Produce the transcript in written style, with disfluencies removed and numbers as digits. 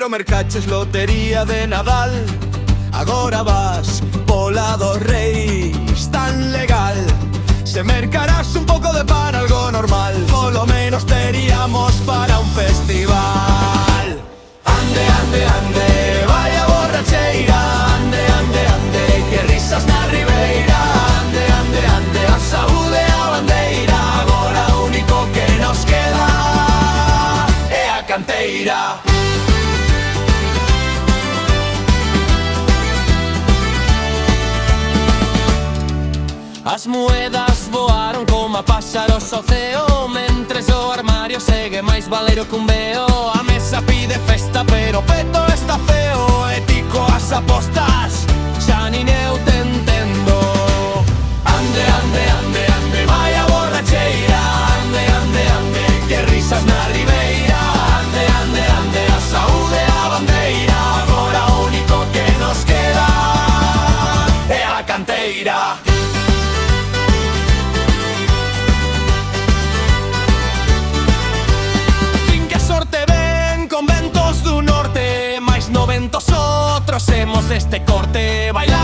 pero mercaches lotería de Nadal. Agora vas pola dos Reis tan legal. Se mercarás un pouco de pan, algo normal, polo menos teríamos para un festival. Ande, ande, ande, vaya borracheira. Ande, ande, ande, que risas na ribeira. Ande, ande, ande, a saúde a bandeira. Agora o único que nos queda é a canteira. As moedas voaron como a páxaros ao ceo, mentres o armario segue máis baleiro que un veo. A mesa pide festa pero o peto está feo, e ti coas apostas xa nin eu te entendo. Ande, ande, ande, ande, vai a borracheira. Ande, ande, ande, que risas na ribeira. Ande, ande, ande, a saúde a bandeira. Agora o único que nos queda é a canteira. Ventos do norte, mais 90 outros hemos deste corte. Baila